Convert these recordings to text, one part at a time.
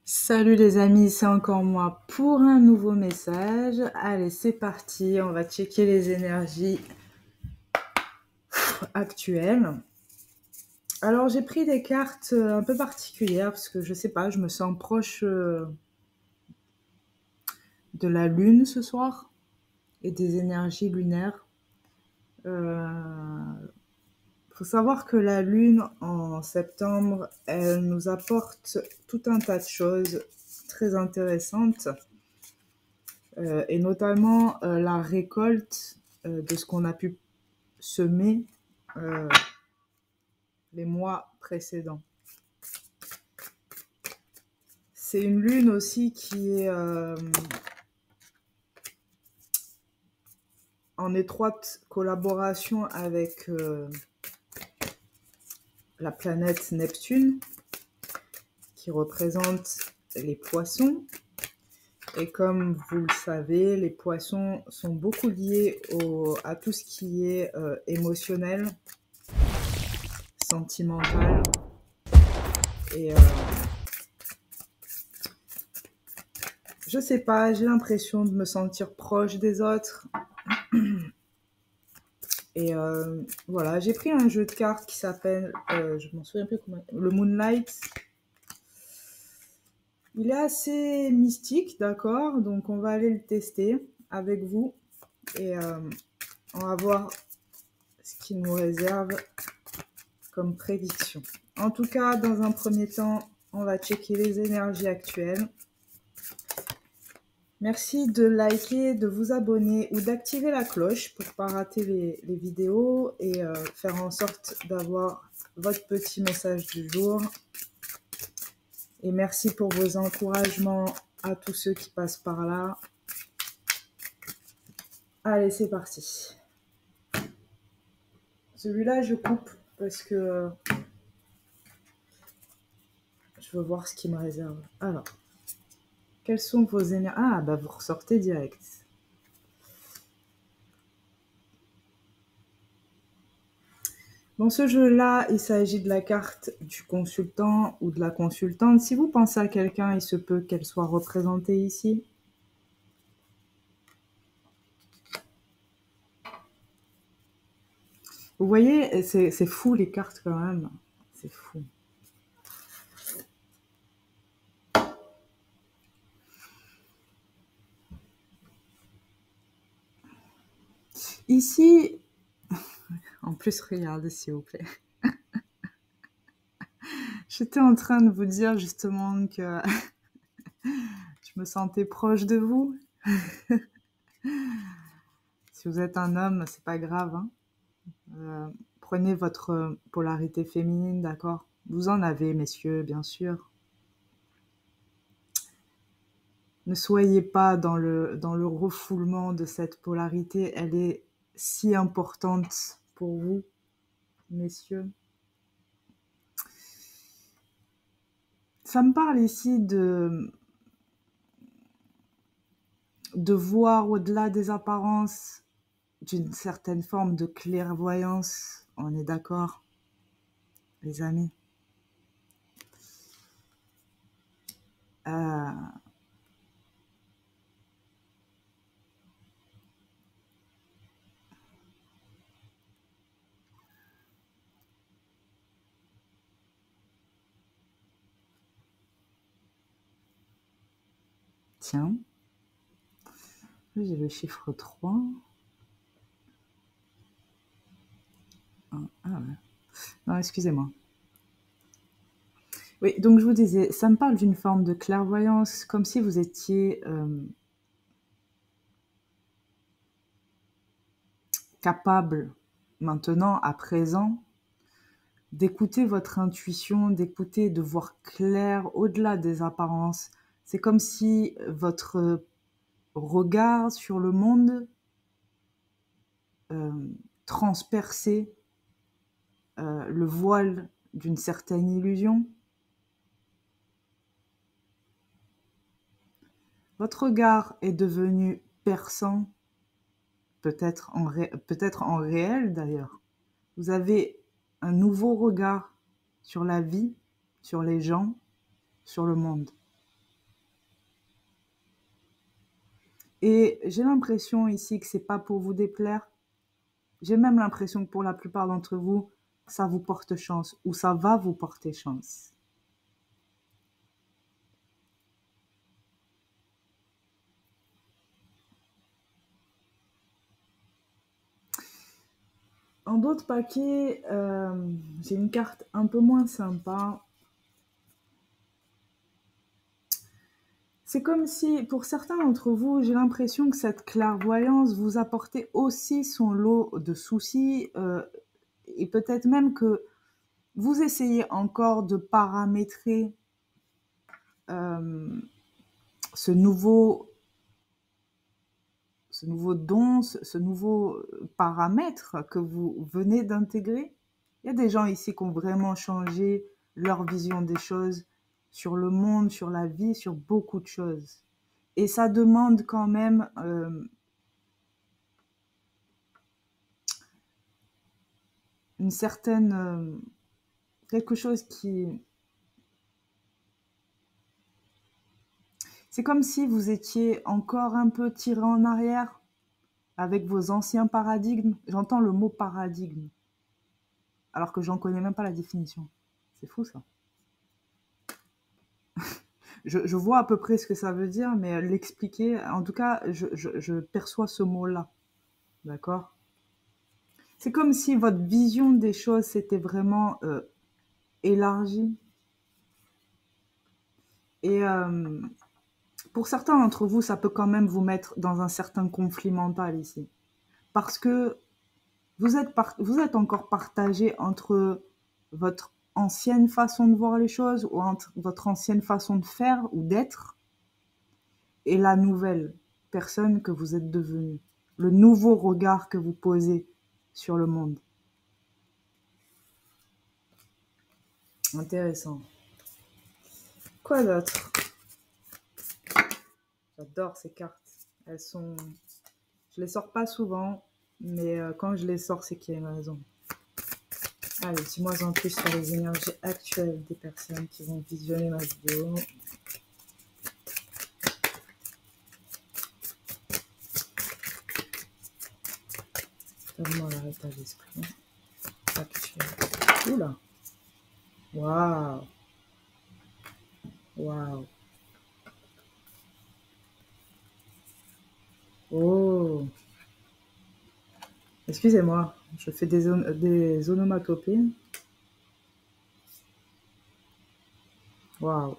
Salut les amis, c'est encore moi pour un nouveau message. Allez, c'est parti, on va checker les énergies actuelles. Alors j'ai pris des cartes un peu particulières parce que je sais pas, je me sens proche de la lune ce soir et des énergies lunaires. Faut savoir que la lune en septembre, elle nous apporte tout un tas de choses très intéressantes. Et notamment la récolte de ce qu'on a pu semer les mois précédents. C'est une lune aussi qui est en étroite collaboration avec la planète Neptune, qui représente les poissons. Et comme vous le savez, les poissons sont beaucoup liés à tout ce qui est émotionnel, sentimental. Et je sais pas, j'ai l'impression de me sentir proche des autres. Et voilà, j'ai pris un jeu de cartes qui s'appelle, je m'en souviens plus comment, le Moonlight. Il est assez mystique, d'accord, donc on va aller le tester avec vous et on va voir ce qu'il nous réserve comme prédiction. En tout cas, dans un premier temps, on va checker les énergies actuelles. Merci de liker, de vous abonner ou d'activer la cloche pour ne pas rater les vidéos et faire en sorte d'avoir votre petit message du jour. Et merci pour vos encouragements à tous ceux qui passent par là. Allez, c'est parti. Celui-là, je coupe parce que je veux voir ce qu'il me réserve. Alors, quelles sont vos énergies? Ah, bah vous ressortez direct. Dans ce jeu-là, il s'agit de la carte du consultant ou de la consultante. Si vous pensez à quelqu'un, il se peut qu'elle soit représentée ici. Vous voyez, c'est fou les cartes quand même. C'est fou. Ici, en plus, regardez s'il vous plaît. J'étais en train de vous dire justement que je me sentais proche de vous. Si vous êtes un homme, c'est pas grave. Hein. Prenez votre polarité féminine, d'accord? Vous en avez, messieurs, bien sûr. Ne soyez pas dans le refoulement de cette polarité. Elle est si importante pour vous, messieurs. Ça me parle ici de voir au-delà des apparences, d'une certaine forme de clairvoyance. On est d'accord, les amis? Tiens, j'ai le chiffre 3. Ah ouais. Non, excusez-moi. Oui, donc je vous disais, ça me parle d'une forme de clairvoyance, comme si vous étiez capable, maintenant, à présent, d'écouter votre intuition, d'écouter, de voir clair au-delà des apparences. C'est comme si votre regard sur le monde transperçait le voile d'une certaine illusion. Votre regard est devenu perçant, peut-être en réel d'ailleurs. Vous avez un nouveau regard sur la vie, sur les gens, sur le monde. Et j'ai l'impression ici que c'est pas pour vous déplaire. J'ai même l'impression que pour la plupart d'entre vous, ça vous porte chance ou ça va vous porter chance. En d'autres paquets, j'ai une carte un peu moins sympa. C'est comme si, pour certains d'entre vous, j'ai l'impression que cette clairvoyance vous apportait aussi son lot de soucis et peut-être même que vous essayez encore de paramétrer ce nouveau don, ce nouveau paramètre que vous venez d'intégrer. Il y a des gens ici qui ont vraiment changé leur vision des choses sur le monde, sur la vie, sur beaucoup de choses. Et ça demande quand même une certaine... quelque chose qui... C'est comme si vous étiez encore un peu tiré en arrière avec vos anciens paradigmes. J'entends le mot paradigme, alors que j'en connais même pas la définition. C'est fou ça. Je vois à peu près ce que ça veut dire, mais l'expliquer, en tout cas, je perçois ce mot-là. D'accord? C'est comme si votre vision des choses s'était vraiment élargie. Et pour certains d'entre vous, ça peut quand même vous mettre dans un certain conflit mental ici. Parce que vous êtes encore partagé entre votre ancienne façon de voir les choses ou entre votre ancienne façon de faire ou d'être et la nouvelle personne que vous êtes devenue, le nouveau regard que vous posez sur le monde. Intéressant. Quoi d'autre? J'adore ces cartes. Elles sont... Je les sors pas souvent, mais quand je les sors, c'est qu'il y a une raison. Allez, dis-moi en plus sur les énergies actuelles des personnes qui vont visionner ma vidéo. Donne-moi leur état d'esprit actuel. Oula! Waouh! Waouh! Oh! Excusez-moi, je fais des onomatopées. Waouh!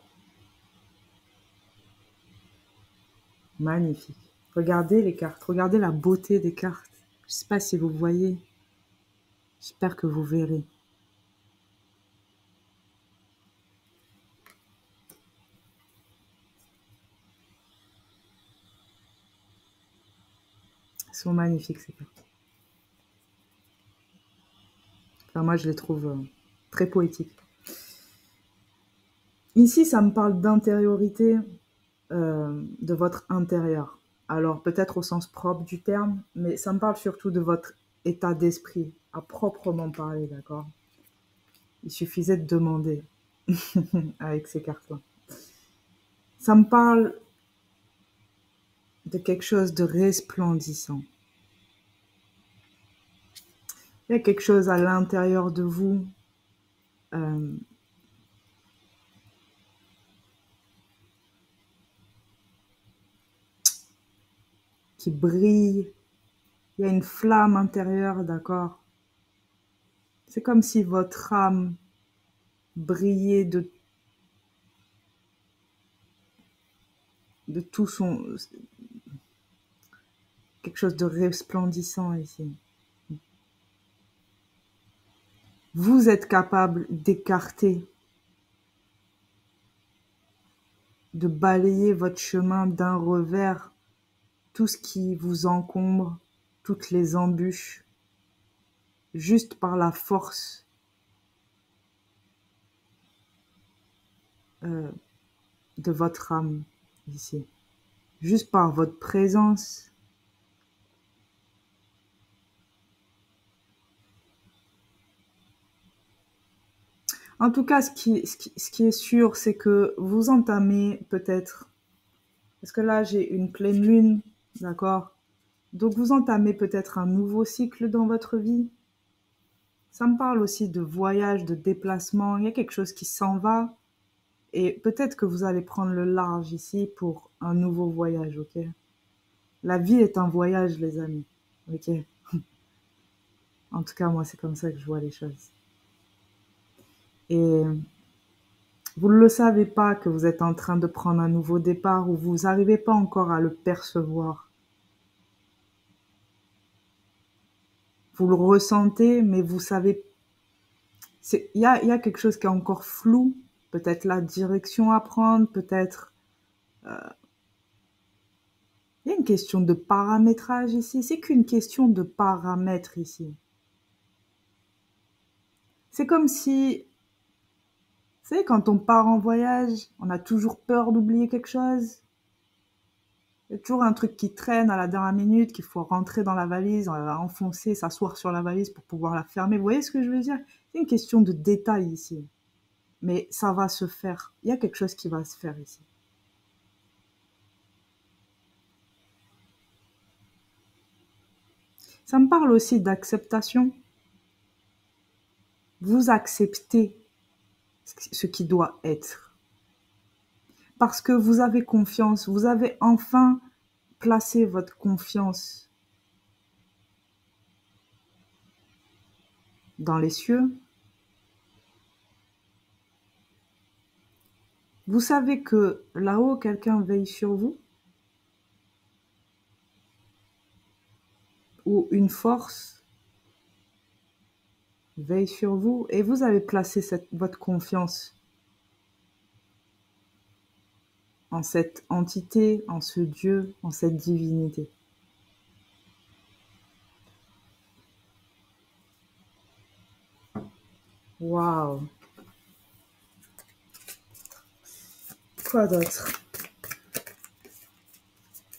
Magnifique. Regardez les cartes, regardez la beauté des cartes. Je ne sais pas si vous voyez. J'espère que vous verrez. Elles sont magnifiques ces cartes. Enfin, moi, je les trouve très poétiques. Ici, ça me parle d'intériorité, de votre intérieur. Alors, peut-être au sens propre du terme, mais ça me parle surtout de votre état d'esprit, à proprement parler, d'accord? Il suffisait de demander avec ces cartes-là. Ça me parle de quelque chose de resplendissant. Il y a quelque chose à l'intérieur de vous qui brille. Il y a une flamme intérieure, d'accord? C'est comme si votre âme brillait de tout son... quelque chose de resplendissant ici. Vous êtes capable d'écarter, de balayer votre chemin d'un revers, tout ce qui vous encombre, toutes les embûches, juste par la force de votre âme ici. Juste par votre présence. En tout cas, ce qui est sûr, c'est que vous entamez peut-être, parce que là j'ai une pleine lune d'accord? Donc vous entamez peut-être un nouveau cycle dans votre vie. Ça me parle aussi de voyage, de déplacement. Il y a quelque chose qui s'en va. Et peut-être que vous allez prendre le large ici pour un nouveau voyage, ok? La vie est un voyage, les amis, ok? En tout cas, moi, c'est comme ça que je vois les choses. Et vous ne le savez pas que vous êtes en train de prendre un nouveau départ ou vous n'arrivez pas encore à le percevoir. Vous le ressentez, mais vous savez, il y a quelque chose qui est encore flou. Peut-être la direction à prendre, peut-être il y a une question de paramétrage ici. C'est qu'une question de paramètres ici. C'est comme si, vous savez, quand on part en voyage, on a toujours peur d'oublier quelque chose. Il y a toujours un truc qui traîne à la dernière minute, qu'il faut rentrer dans la valise, on va enfoncer, s'asseoir sur la valise pour pouvoir la fermer. Vous voyez ce que je veux dire? C'est une question de détail ici. Mais ça va se faire. Il y a quelque chose qui va se faire ici. Ça me parle aussi d'acceptation. Vous acceptez ce qui doit être. Parce que vous avez confiance, vous avez enfin placé votre confiance dans les cieux. Vous savez que là-haut, quelqu'un veille sur vous, ou une force veille sur vous, et vous avez placé votre confiance en cette entité, en ce Dieu, en cette divinité. Waouh! Quoi d'autre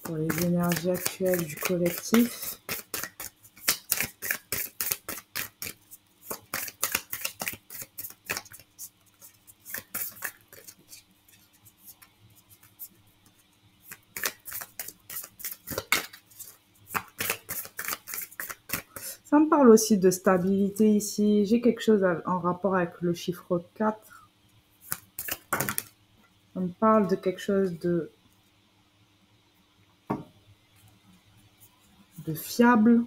pour les énergies actuelles du collectif? Ça me parle aussi de stabilité ici. J'ai quelque chose en rapport avec le chiffre 4. Ça me parle de quelque chose de fiable.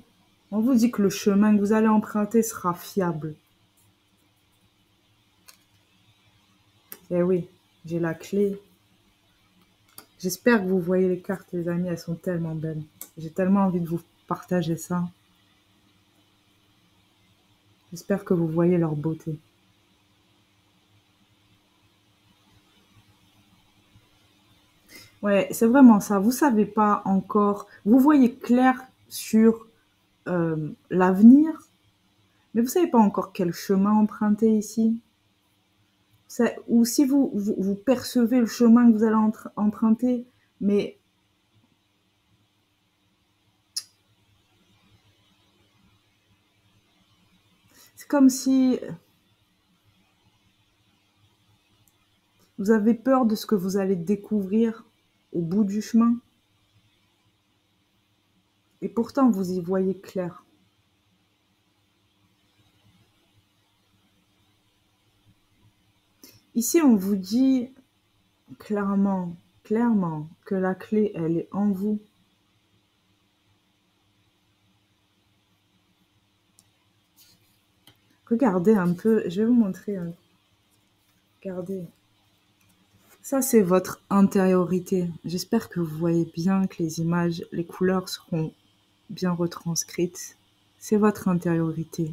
On vous dit que le chemin que vous allez emprunter sera fiable. Eh oui, j'ai la clé. J'espère que vous voyez les cartes, les amis, elles sont tellement belles. J'ai tellement envie de vous partager ça. J'espère que vous voyez leur beauté. Ouais, c'est vraiment ça. Vous savez pas encore. Vous voyez clair sur l'avenir, mais vous savez pas encore quel chemin emprunter ici. Ou si vous percevez le chemin que vous allez emprunter, mais c'est comme si vous avez peur de ce que vous allez découvrir au bout du chemin. Et pourtant, vous y voyez clair. Ici, on vous dit clairement, clairement, que la clé, elle est en vous. Regardez un peu, je vais vous montrer. Regardez. Ça, c'est votre intériorité. J'espère que vous voyez bien que les images, les couleurs seront bien retranscrites. C'est votre intériorité.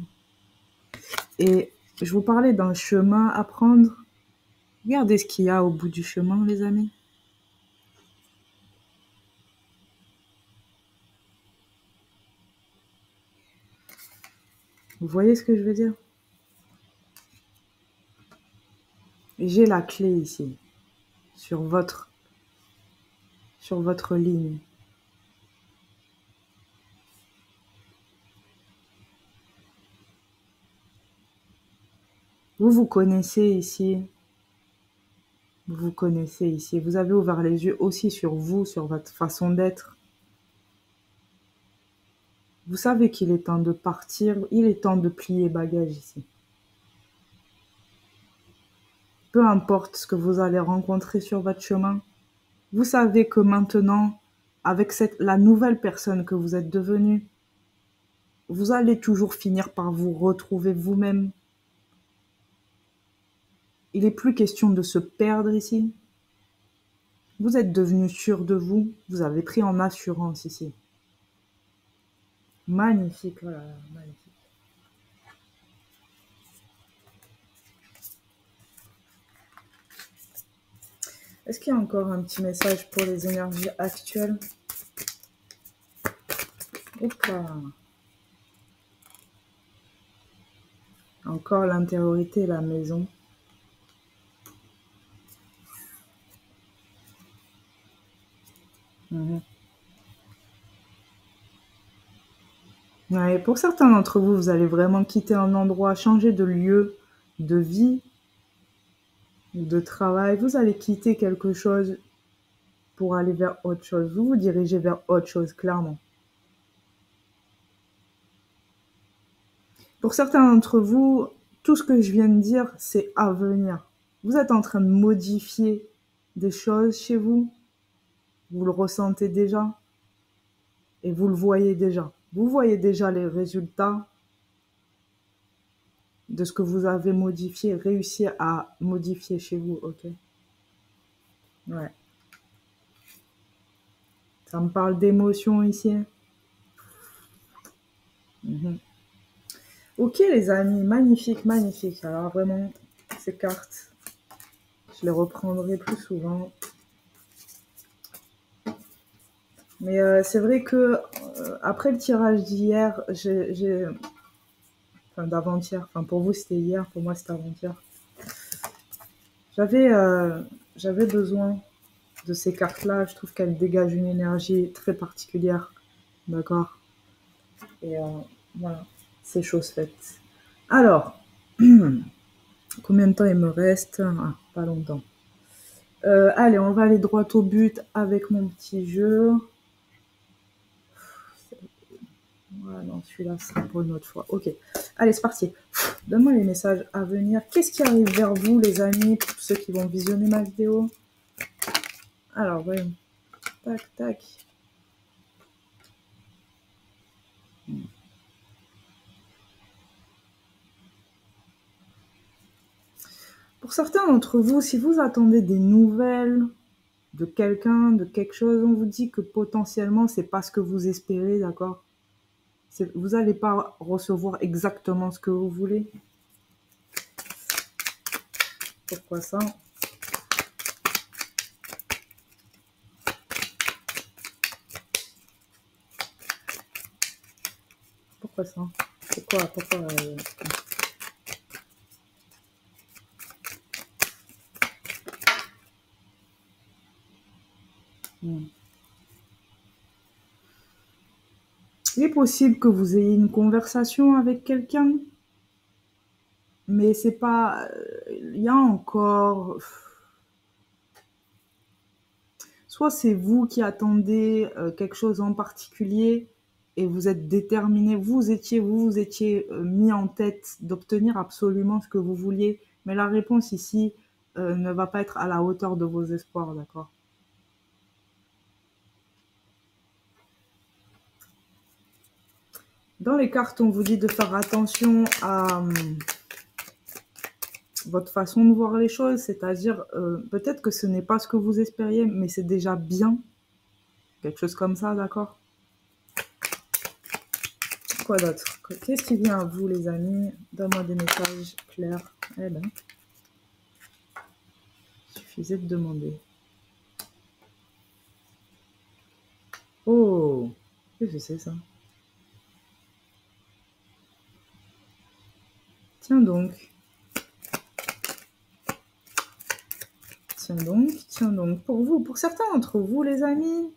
Et je vous parlais d'un chemin à prendre. Regardez ce qu'il y a au bout du chemin, les amis. Vous voyez ce que je veux dire? J'ai la clé ici, sur votre ligne. Vous vous connaissez ici. Vous vous connaissez ici. Vous avez ouvert les yeux aussi sur vous, sur votre façon d'être. Vous savez qu'il est temps de partir, il est temps de plier bagage ici. Peu importe ce que vous allez rencontrer sur votre chemin, vous savez que maintenant, avec la nouvelle personne que vous êtes devenue, vous allez toujours finir par vous retrouver vous-même. Il n'est plus question de se perdre ici. Vous êtes devenu sûr de vous, vous avez pris en assurance ici. Magnifique, voilà, magnifique. Est-ce qu'il y a encore un petit message pour les énergies actuelles? Opa. Encore l'intériorité et la maison. Ouais, pour certains d'entre vous, vous allez vraiment quitter un endroit, changer de lieu, de vie, de travail. Vous allez quitter quelque chose pour aller vers autre chose. Vous vous dirigez vers autre chose, clairement. Pour certains d'entre vous, tout ce que je viens de dire, c'est à venir. Vous êtes en train de modifier des choses chez vous. Vous le ressentez déjà et vous le voyez déjà. Vous voyez déjà les résultats de ce que vous avez modifié, réussi à modifier chez vous, ok? Ouais. Ça me parle d'émotion ici. Ok les amis, magnifique, magnifique. Alors vraiment, ces cartes, je les reprendrai plus souvent. Mais c'est vrai que après le tirage d'hier, enfin d'avant-hier, enfin pour vous c'était hier, pour moi c'était avant-hier. J'avais besoin de ces cartes-là. Je trouve qu'elles dégagent une énergie très particulière, d'accord? Et voilà, c'est chose faite. Alors, combien de temps il me reste? Ah, pas longtemps. Allez, on va aller droit au but avec mon petit jeu. Voilà, non, celui-là, c'est pour une autre fois. Ok, allez, c'est parti. Donne-moi les messages à venir. Qu'est-ce qui arrive vers vous, les amis, pour ceux qui vont visionner ma vidéo? Alors, voyons. Tac, tac. Pour certains d'entre vous, si vous attendez des nouvelles de quelqu'un, de quelque chose, on vous dit que potentiellement, c'est pas ce que vous espérez, d'accord? Vous n'allez pas recevoir exactement ce que vous voulez. Pourquoi ça? Pourquoi ça? Pourquoi Il est possible que vous ayez une conversation avec quelqu'un, mais c'est pas... Il y a encore... Soit c'est vous qui attendez quelque chose en particulier et vous êtes déterminé, vous vous étiez mis en tête d'obtenir absolument ce que vous vouliez, mais la réponse ici ne va pas être à la hauteur de vos espoirs, d'accord? Dans les cartes, on vous dit de faire attention à votre façon de voir les choses, c'est-à-dire peut-être que ce n'est pas ce que vous espériez, mais c'est déjà bien. Quelque chose comme ça, d'accord? Quoi d'autre? Qu'est-ce qui vient à vous, les amis? Donne-moi des messages clairs. Eh ben, suffisait de demander. Oh, qu'est-ce que c'est ça? Tiens donc. Tiens donc, tiens donc. Pour vous, pour certains d'entre vous, les amis.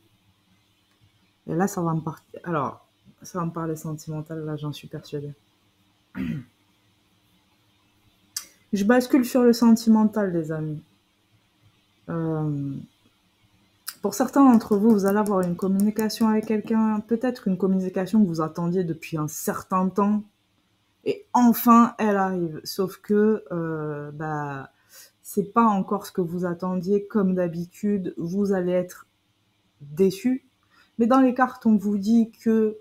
Et là, ça va me partir. Alors, ça va me parler sentimental, là, j'en suis persuadée. Je bascule sur le sentimental, les amis. Pour certains d'entre vous, vous allez avoir une communication avec quelqu'un, peut-être une communication que vous attendiez depuis un certain temps, et enfin elle arrive. Sauf que c'est pas encore ce que vous attendiez. Comme d'habitude, vous allez être déçu. Mais dans les cartes, on vous dit que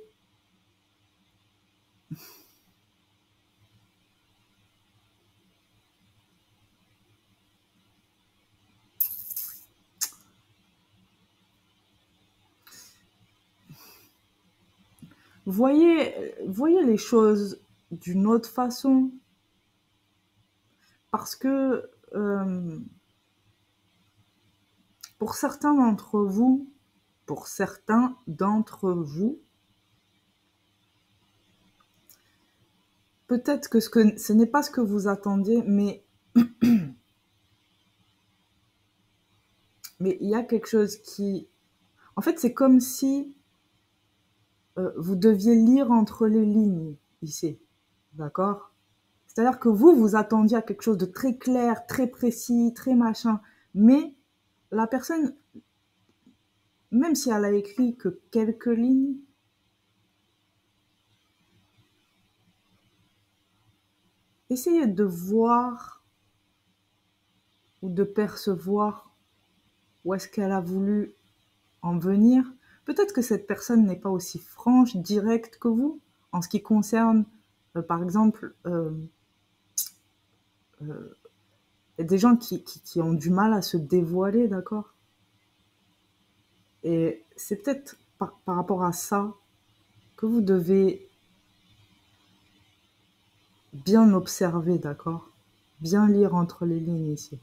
voyez les choses d'une autre façon. Parce que pour certains d'entre vous, peut-être que ce n'est pas ce que vous attendiez, mais il y a quelque chose qui... En fait, c'est comme si vous deviez lire entre les lignes ici, d'accord? C'est-à-dire que vous attendiez à quelque chose de très clair, très précis, très machin, mais la personne, même si elle a écrit que quelques lignes, essayez de voir ou de percevoir où est-ce qu'elle a voulu en venir. Peut-être que cette personne n'est pas aussi franche, directe que vous, en ce qui concerne, par exemple, des gens qui ont du mal à se dévoiler, d'accord? Et c'est peut-être par rapport à ça que vous devez bien observer, d'accord? Bien lire entre les lignes ici.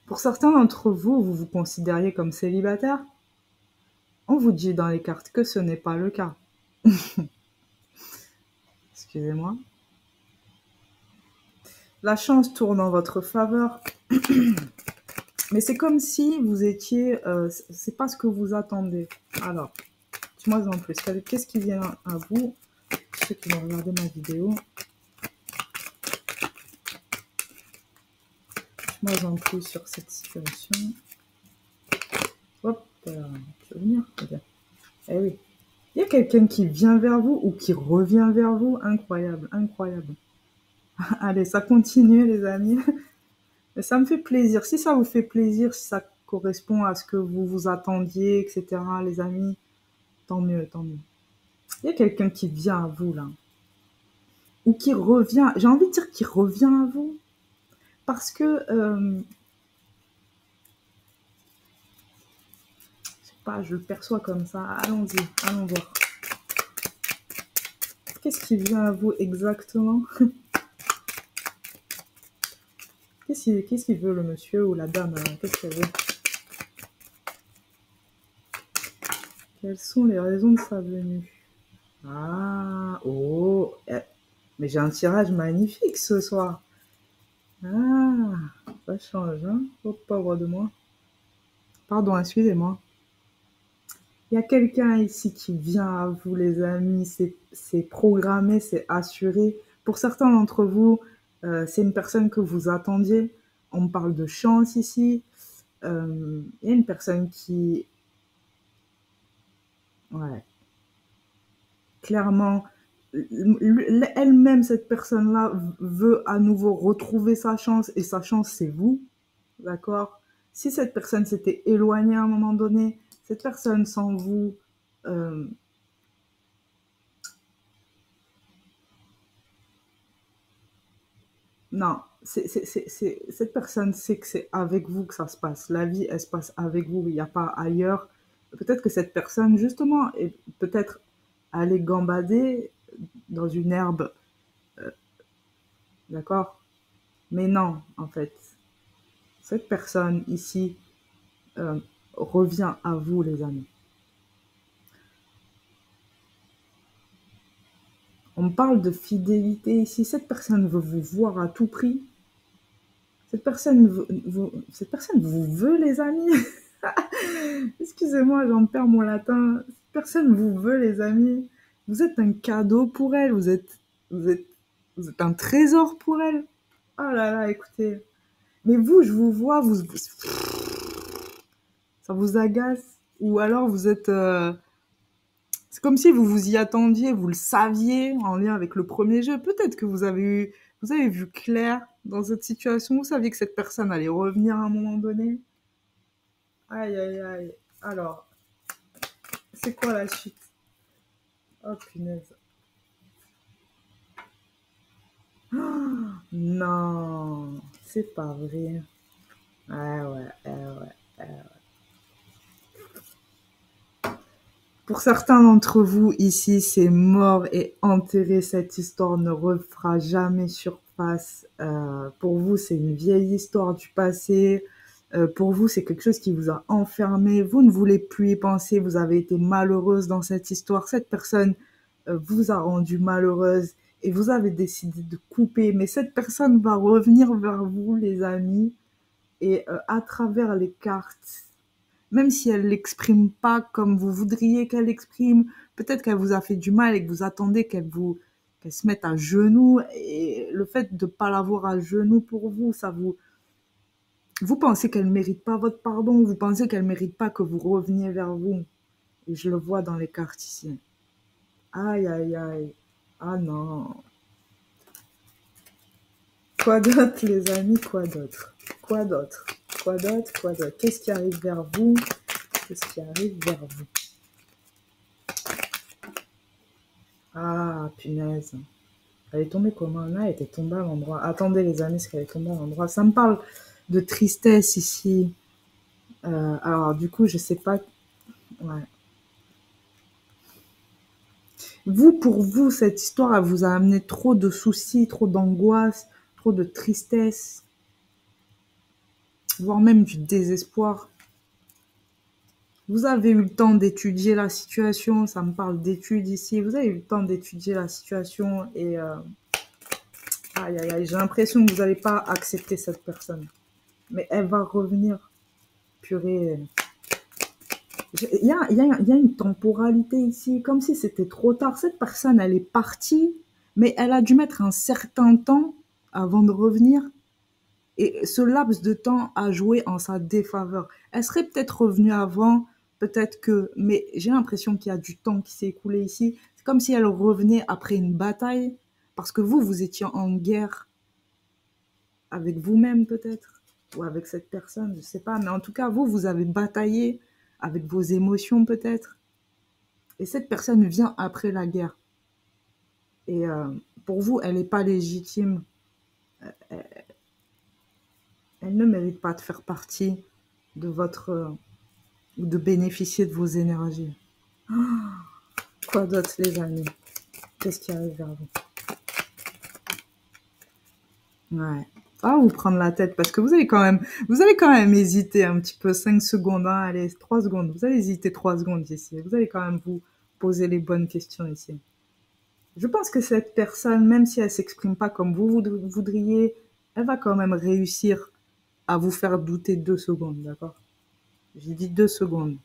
Pour certains d'entre vous, vous vous considériez comme célibataire. On vous dit dans les cartes que ce n'est pas le cas. Excusez-moi. La chance tourne en votre faveur. Mais c'est comme si vous étiez... c'est pas ce que vous attendez. Alors, dis-moi en plus. Qu'est-ce qui vient à vous, ceux qui vont regarder ma vidéo? Dis-moi en plus sur cette situation. Hop, tu veux venir? Eh oui. Il y a quelqu'un qui vient vers vous ou qui revient vers vous. Incroyable, incroyable. Allez, ça continue, les amis. Mais ça me fait plaisir. Si ça vous fait plaisir, si ça correspond à ce que vous vous attendiez, etc., les amis, tant mieux, tant mieux. Il y a quelqu'un qui vient à vous, là. Ou qui revient. J'ai envie de dire qui revient à vous. Parce que... je sais pas, je le perçois comme ça. Allons-y, allons voir. Qu'est-ce qui vient à vous exactement? Qu'est-ce qu'il veut, le monsieur ou la dame? Qu'est-ce qu'elle veut? Quelles sont les raisons de sa venue? Ah, oh, mais j'ai un tirage magnifique ce soir. Ah, ça change, hein? Oh, pauvre de moi. Pardon, excusez-moi. Il y a quelqu'un ici qui vient à vous, les amis. C'est programmé, c'est assuré. Pour certains d'entre vous, c'est une personne que vous attendiez. On me parle de chance ici. Il y a une personne qui... Ouais. Clairement, elle-même, cette personne-là, veut à nouveau retrouver sa chance, et sa chance, c'est vous, d'accord? Si cette personne s'était éloignée à un moment donné, cette personne sans vous, non, cette personne sait que c'est avec vous que ça se passe. La vie, elle se passe avec vous, il n'y a pas ailleurs. Peut-être que cette personne, justement, est peut-être allée gambader dans une herbe, d'accord? Mais non, en fait, cette personne ici revient à vous, les amis. On me parle de fidélité ici. Cette personne veut vous voir à tout prix. Cette personne vous veut, les amis. Excusez-moi, j'en perds mon latin. Cette personne vous veut, les amis. Vous êtes un cadeau pour elle. Vous êtes un trésor pour elle. Oh là là, écoutez. Mais vous, je vous vois, ça vous agace. Ou alors vous êtes... c'est comme si vous vous y attendiez, vous le saviez en lien avec le premier jeu. Peut-être que vous avez vu clair dans cette situation. Vous saviez que cette personne allait revenir à un moment donné. Aïe, aïe, aïe. Alors, c'est quoi la suite? Oh, punaise. Oh, non, c'est pas vrai. Ah ouais, ah ouais, ah ouais. Pour certains d'entre vous ici, c'est mort et enterré. Cette histoire ne refera jamais surface. Pour vous, c'est une vieille histoire du passé. Pour vous, c'est quelque chose qui vous a enfermé. Vous ne voulez plus y penser. Vous avez été malheureuse dans cette histoire. Cette personne vous a rendu malheureuse et vous avez décidé de couper. Mais cette personne va revenir vers vous, les amis, et à travers les cartes, même si elle l'exprime pas comme vous voudriez qu'elle l'exprime, peut-être qu'elle vous a fait du mal et que vous attendez qu'elle se mette à genoux, et le fait de pas l'avoir à genoux pour vous, vous pensez qu'elle mérite pas votre pardon, vous pensez qu'elle mérite pas que vous reveniez vers vous. Et je le vois dans les cartes ici. Aïe, aïe, aïe. Ah non. Quoi d'autre, les amis? Quoi d'autre? Quoi d'autre? Quoi d'autre? Quoi d'autre? Qu'est-ce qui arrive vers vous? Qu'est-ce qui arrive vers vous? Ah, punaise. Elle est tombée comment? Là, elle était tombée à l'endroit. Attendez, les amis, est-ce qu'elle est tombée à l'endroit? Ça me parle de tristesse ici. Alors, du coup, je sais pas. Ouais. Vous, pour vous, cette histoire, elle vous a amené trop de soucis, trop d'angoisse, trop de tristesse, voire même du désespoir. Vous avez eu le temps d'étudier la situation, ça me parle d'études ici. Vous avez eu le temps d'étudier la situation et aïe, aïe, aïe, j'ai l'impression que vous n'allez pas accepter cette personne. Mais elle va revenir, purée. Il y a une temporalité ici, comme si c'était trop tard. Cette personne, elle est partie, mais elle a dû mettre un certain temps avant de revenir. Et ce laps de temps a joué en sa défaveur. Elle serait peut-être revenue avant, peut-être que... Mais j'ai l'impression qu'il y a du temps qui s'est écoulé ici. C'est comme si elle revenait après une bataille, parce que vous étiez en guerre avec vous-même peut-être, ou avec cette personne, je sais pas. Mais en tout cas, vous avez bataillé avec vos émotions peut-être. Et cette personne vient après la guerre. Et pour vous, elle n'est pas légitime. Elle ne mérite pas de faire partie de votre... ou de bénéficier de vos énergies. Quoi d'autre, les amis? Qu'est-ce qui arrive vers vous? Ouais. Ah, vous prendre la tête, parce que vous allez quand même hésiter un petit peu, 5 secondes, hein, allez, 3 secondes. Vous allez hésiter 3 secondes ici. Vous allez quand même vous poser les bonnes questions ici. Je pense que cette personne, même si elle s'exprime pas comme vous voudriez, elle va quand même réussir à vous faire douter 2 secondes, d'accord? J'ai dit 2 secondes.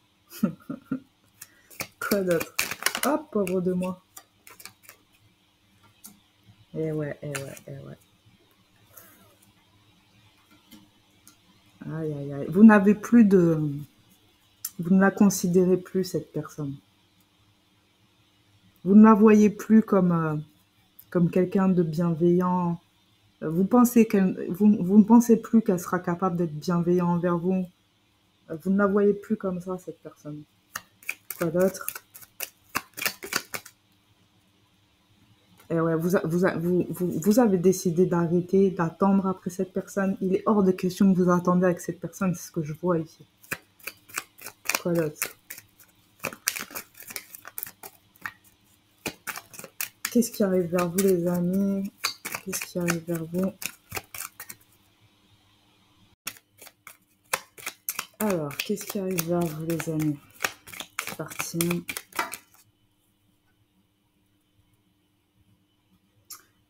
Quoi d'autre? Oh, pauvre de moi. Eh ouais, eh ouais, eh ouais. Aïe, aïe, aïe. Vous ne la considérez plus, cette personne. Vous ne la voyez plus comme quelqu'un de bienveillant. Vous ne pensez plus qu'elle sera capable d'être bienveillante envers vous. Vous ne la voyez plus comme ça, cette personne. Quoi d'autre? Et ouais, vous avez décidé d'arrêter, d'attendre après cette personne. Il est hors de question que vous attendez avec cette personne, c'est ce que je vois ici. Quoi d'autre? Qu'est-ce qui arrive vers vous, les amis? Qu'est-ce qui arrive vers vous? Alors, qu'est-ce qui arrive vers vous, les amis? C'est parti.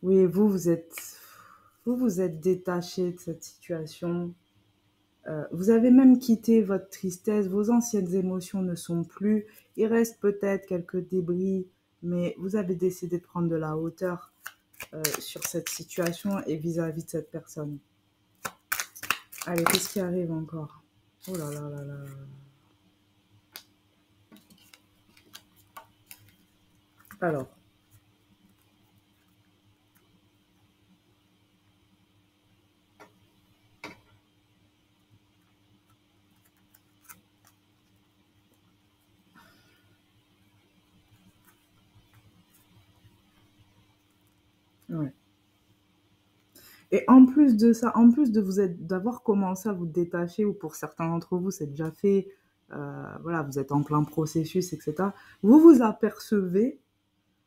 Oui, vous êtes détaché de cette situation. Vous avez même quitté votre tristesse. Vos anciennes émotions ne sont plus. Il reste peut-être quelques débris, mais vous avez décidé de prendre de la hauteur sur cette situation et vis-à-vis de cette personne. Allez, qu'est-ce qui arrive encore? Oh là là là là. Alors, ouais. Et en plus de ça, en plus de d'avoir commencé à vous détacher, ou pour certains d'entre vous, c'est déjà fait, voilà, vous êtes en plein processus, etc. Vous vous apercevez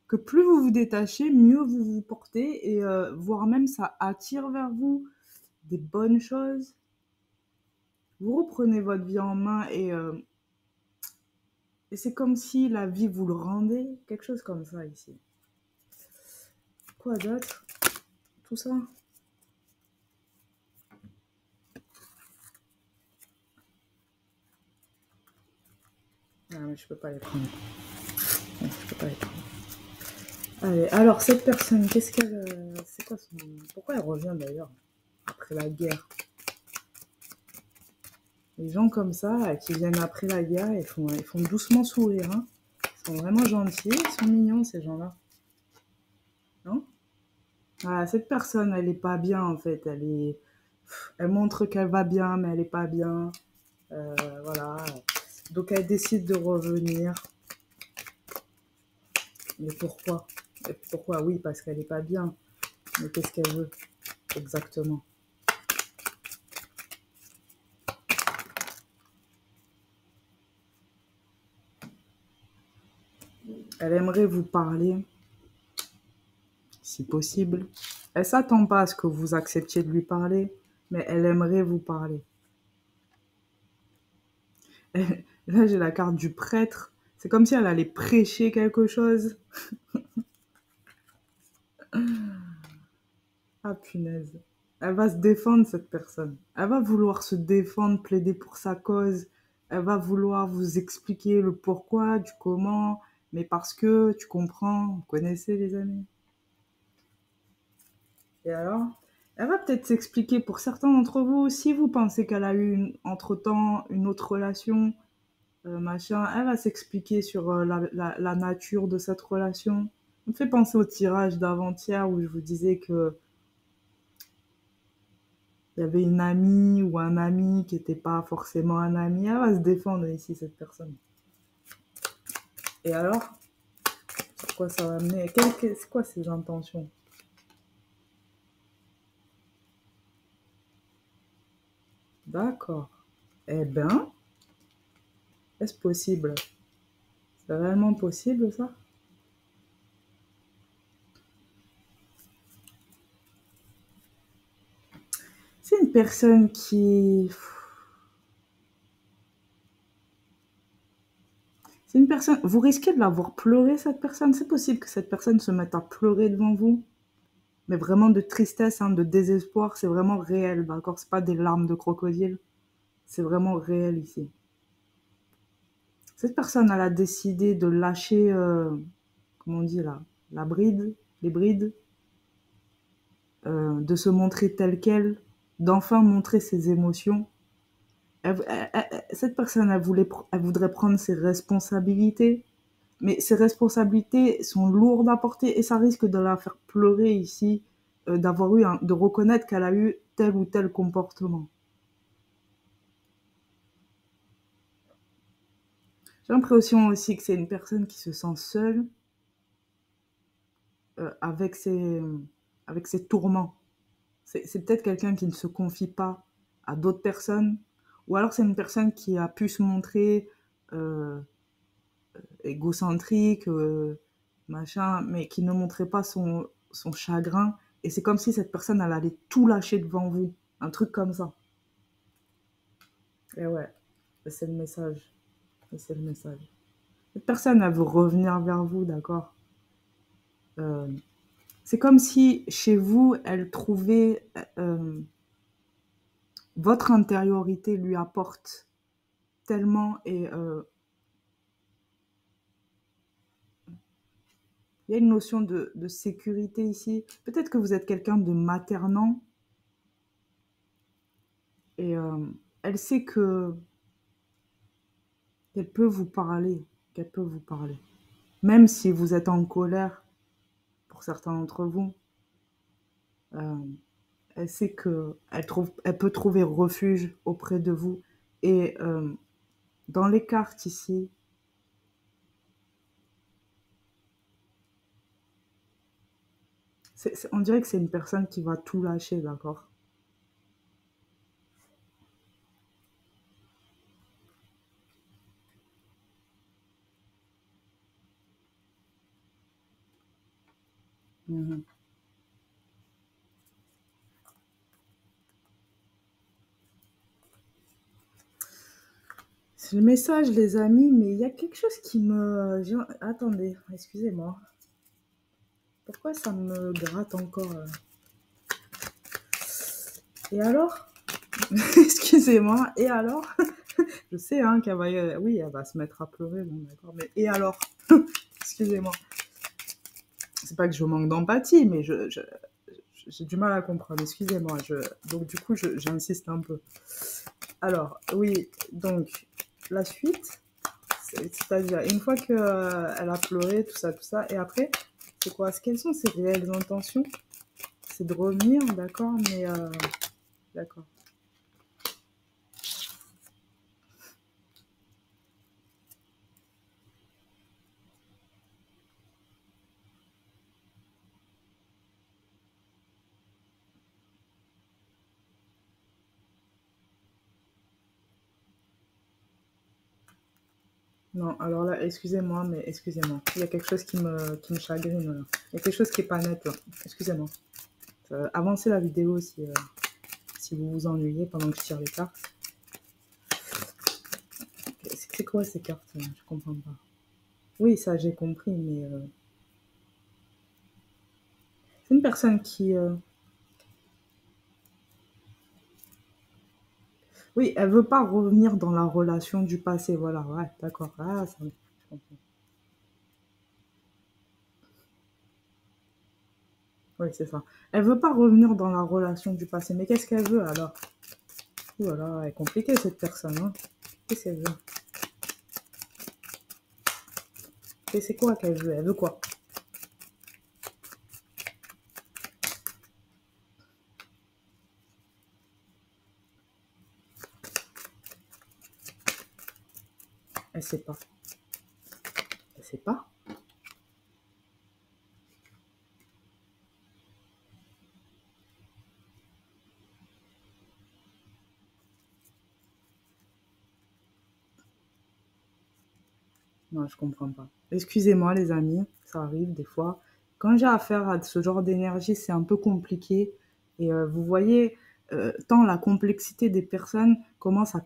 que plus vous vous détachez, mieux vous vous portez, et voire même ça attire vers vous des bonnes choses. Vous reprenez votre vie en main, et c'est comme si la vie vous le rendait, quelque chose comme ça ici. Quoi d'autre? Tout ça? Ah, mais je peux pas les prendre. Non, je peux pas les prendre. Allez, alors cette personne, qu'est-ce qu'elle... c'est quoi son... Pourquoi elle revient d'ailleurs après la guerre? Les gens comme ça, qui viennent après la guerre, ils font doucement sourire. Hein. Ils sont vraiment gentils, ils sont mignons ces gens-là. Non? Ah, cette personne, elle est pas bien en fait. Elle montre qu'elle va bien, mais elle est pas bien. Voilà. Donc elle décide de revenir. Mais pourquoi? Et pourquoi? Oui, parce qu'elle est pas bien. Mais qu'est-ce qu'elle veut exactement? Elle aimerait vous parler, si possible. Elle s'attend pas à ce que vous acceptiez de lui parler, mais elle aimerait vous parler. Là, j'ai la carte du prêtre. C'est comme si elle allait prêcher quelque chose. Ah, punaise. Elle va se défendre, cette personne. Elle va vouloir se défendre, plaider pour sa cause. Elle va vouloir vous expliquer le pourquoi, du comment. Mais parce que, tu comprends, vous connaissez les amis. Et alors, elle va peut-être s'expliquer pour certains d'entre vous, si vous pensez qu'elle a eu entre-temps une autre relation, machin, elle va s'expliquer sur la nature de cette relation. Ça me fait penser au tirage d'avant-hier où je vous disais que il y avait une amie ou un ami qui n'était pas forcément un ami. Elle va se défendre ici, cette personne. Et alors, sur quoi ça va mener? C'est quoi ses intentions? D'accord. Eh ben, est-ce possible? C'est réellement possible, ça? C'est une personne qui... C'est une personne... Vous risquez de la voir pleurer, cette personne. C'est possible que cette personne se mette à pleurer devant vous. Mais vraiment de tristesse, hein, de désespoir. C'est vraiment réel, d'accord? C'est pas des larmes de crocodile. C'est vraiment réel ici. Cette personne, elle a décidé de lâcher, comment on dit là, la bride, les brides, de se montrer telle qu'elle, d'enfin montrer ses émotions. Cette personne, elle voudrait prendre ses responsabilités, mais ces responsabilités sont lourdes à porter et ça risque de la faire pleurer ici, de reconnaître qu'elle a eu tel ou tel comportement. J'ai l'impression aussi que c'est une personne qui se sent seule, euh, avec ses, avec ses tourments. C'est peut-être quelqu'un qui ne se confie pas à d'autres personnes, ou alors c'est une personne qui a pu se montrer euh, égocentrique, machin, mais qui ne montrait pas son chagrin. Et c'est comme si cette personne, elle allait tout lâcher devant vous. Un truc comme ça. Et ouais, c'est le message. C'est le message. Cette personne, elle veut revenir vers vous, d'accord? euh, C'est comme si chez vous, elle trouvait votre intériorité lui apporte tellement et il y a une notion de sécurité ici. Peut-être que vous êtes quelqu'un de maternant. Et elle sait qu'elle peut vous parler, qu'elle peut vous parler. Même si vous êtes en colère, pour certains d'entre vous, euh, elle sait elle peut trouver refuge auprès de vous. Et dans les cartes ici, on dirait que c'est une personne qui va tout lâcher, d'accord? Mhm. C'est le message, les amis, mais il y a quelque chose qui me... Attendez, excusez-moi. Pourquoi ça me gratte encore Et alors? Excusez-moi, et alors? Je sais hein, qu'elle va... Oui, elle va se mettre à pleurer, bon d'accord, mais et alors? Excusez-moi. C'est pas que je manque d'empathie, mais j'ai du mal à comprendre, excusez-moi. Donc du coup, j'insiste un peu. Alors, oui, donc, la suite, c'est-à-dire, une fois qu'elle a pleuré, tout ça, et après, c'est quoi? Quelles sont ses réelles intentions? C'est de revenir, d'accord, mais... d'accord. Non, alors là, excusez-moi, mais excusez-moi. Il y a quelque chose qui me chagrine, là. Il y a quelque chose qui est pas net, là. Excusez-moi. Avancez la vidéo si vous vous ennuyez pendant que je tire les cartes. C'est quoi ces cartes? Je comprends pas. Oui, ça j'ai compris, mais c'est une personne qui... Oui, elle veut pas revenir dans la relation du passé, voilà, ouais, d'accord. Ah, ça, je comprends. Oui, c'est ça. Elle veut pas revenir dans la relation du passé, mais qu'est-ce qu'elle veut alors? Voilà, elle est compliquée cette personne, hein. Qu'est-ce qu'elle veut? Et c'est quoi qu'elle veut? Elle veut quoi? Elle sait pas. Elle sait pas? Non, je comprends pas. Excusez-moi les amis, ça arrive des fois. Quand j'ai affaire à ce genre d'énergie, c'est un peu compliqué. Et vous voyez, tant la complexité des personnes, comment ça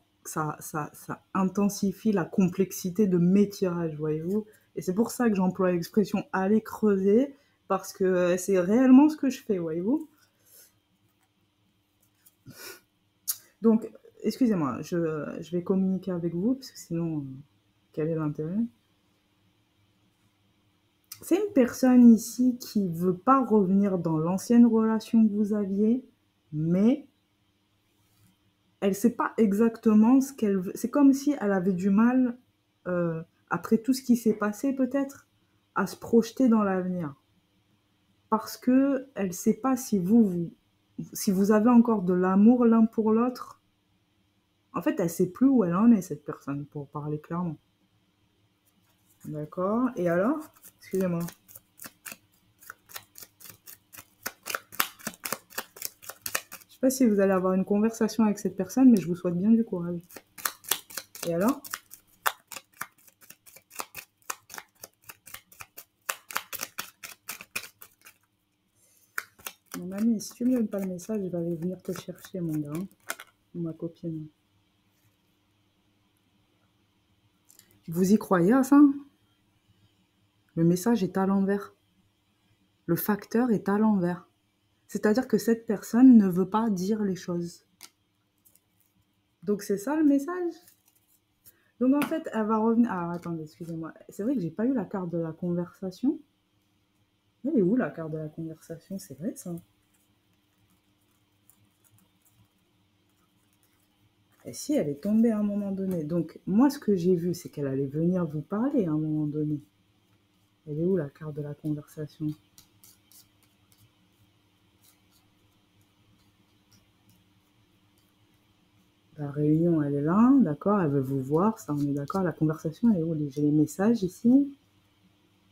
intensifie la complexité de mes tirages, voyez-vous. Et c'est pour ça que j'emploie l'expression aller creuser, parce que c'est réellement ce que je fais, voyez-vous. Donc, excusez-moi, je vais communiquer avec vous, parce que sinon, quel est l'intérêt? C'est une personne ici qui veut pas revenir dans l'ancienne relation que vous aviez, mais elle sait pas exactement ce qu'elle veut. C'est comme si elle avait du mal, après tout ce qui s'est passé peut-être, à se projeter dans l'avenir. Parce que elle sait pas si vous avez encore de l'amour l'un pour l'autre. En fait, elle sait plus où elle en est, cette personne, pour parler clairement. D'accord. Et alors? Excusez-moi. Je sais pas si vous allez avoir une conversation avec cette personne, mais je vous souhaite bien du courage. Et alors? Mon ami, si tu me donnes pas le message, je vais aller venir te chercher, mon gars. Ou ma copine. Vous y croyez à ça? Le message est à l'envers. Le facteur est à l'envers. C'est-à-dire que cette personne ne veut pas dire les choses. Donc c'est ça le message? Donc en fait, elle va revenir... Ah, attendez, excusez-moi. C'est vrai que j'ai pas eu la carte de la conversation. Elle est où la carte de la conversation? C'est vrai ça? Et si, elle est tombée à un moment donné. Donc, moi, ce que j'ai vu, c'est qu'elle allait venir vous parler à un moment donné. Elle est où, la carte de la conversation? La réunion, elle est là, d'accord? Elle veut vous voir, ça, on est d'accord? La conversation, elle est où? J'ai les messages ici.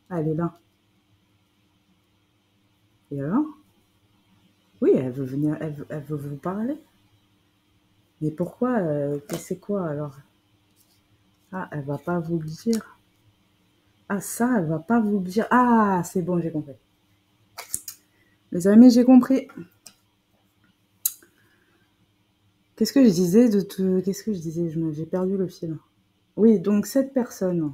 Ah, elle est là. Et alors? Oui, elle veut venir, elle veut vous parler. Mais pourquoi? C'est quoi, alors? Ah, elle va pas vous le dire. Ah, ça, elle va pas vous le dire. Ah, c'est bon, j'ai compris. Les amis, j'ai compris. Qu'est-ce que je disais de tout... Qu'est-ce que je disais? J'ai perdu le fil. Oui, donc cette personne,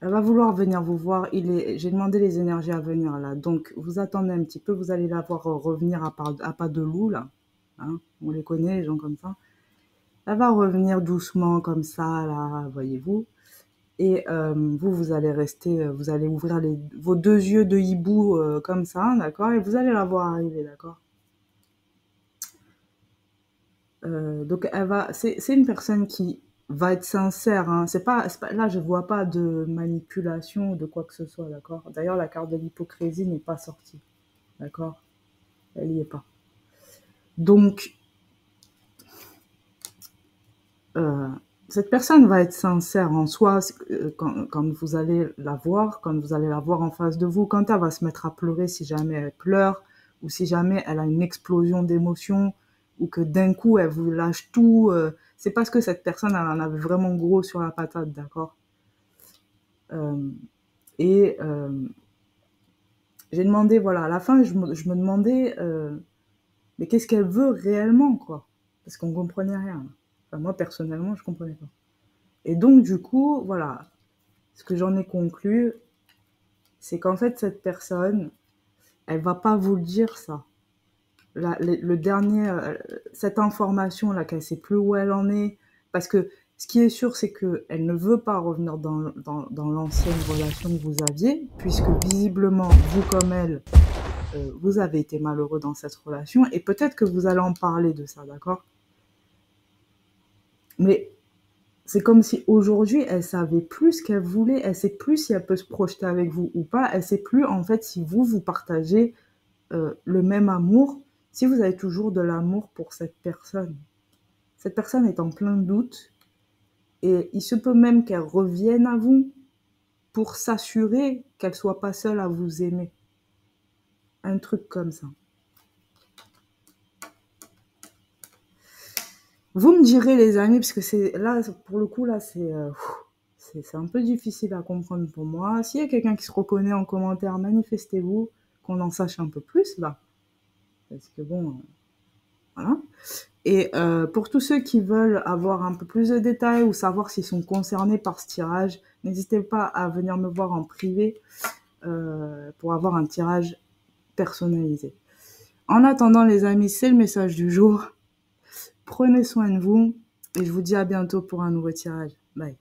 elle va vouloir venir vous voir. J'ai demandé les énergies à venir là. Donc vous attendez un petit peu, vous allez la voir revenir à pas de loup là. Hein, on les connaît, les gens comme ça. Elle va revenir doucement comme ça là, voyez-vous. Et vous allez rester, vous allez ouvrir vos deux yeux de hibou comme ça, d'accord? Et vous allez la voir arriver, d'accord? Donc c'est une personne qui va être sincère, hein. Là, je vois pas de manipulation ou de quoi que ce soit, d'accord? D'ailleurs, la carte de l'hypocrisie n'est pas sortie, d'accord? Elle y est pas. Donc, euh, cette personne va être sincère en soi quand vous allez la voir, quand vous allez la voir en face de vous, quand elle va se mettre à pleurer si jamais elle pleure, ou si jamais elle a une explosion d'émotions, ou que d'un coup elle vous lâche tout, c'est parce que cette personne elle en avait vraiment gros sur la patate, d'accord? euh, Et j'ai demandé, voilà, à la fin je me demandais, mais qu'est-ce qu'elle veut réellement, quoi? Parce qu'on comprenait rien. Enfin, moi personnellement je comprenais pas. Et donc, du coup, voilà, ce que j'en ai conclu, c'est qu'en fait, cette personne, elle va pas vous le dire, ça. Le dernier, cette information-là, qu'elle sait plus où elle en est, parce que ce qui est sûr, c'est qu'elle ne veut pas revenir dans l'ancienne relation que vous aviez, puisque visiblement, vous comme elle, vous avez été malheureux dans cette relation, et peut-être que vous allez en parler de ça, d'accord? Mais c'est comme si aujourd'hui, elle savait plus ce qu'elle voulait, elle sait plus si elle peut se projeter avec vous ou pas, elle sait plus en fait si vous partagez le même amour, si vous avez toujours de l'amour pour cette personne. Cette personne est en plein doute et il se peut même qu'elle revienne à vous pour s'assurer qu'elle soit pas seule à vous aimer. Un truc comme ça. Vous me direz les amis, parce que c'est là, pour le coup, là, c'est un peu difficile à comprendre pour moi. S'il y a quelqu'un qui se reconnaît en commentaire, manifestez-vous, qu'on en sache un peu plus, là. Parce que bon, voilà. Et pour tous ceux qui veulent avoir un peu plus de détails ou savoir s'ils sont concernés par ce tirage, n'hésitez pas à venir me voir en privé pour avoir un tirage personnalisé. En attendant, les amis, c'est le message du jour. Prenez soin de vous et je vous dis à bientôt pour un nouveau tirage. Bye.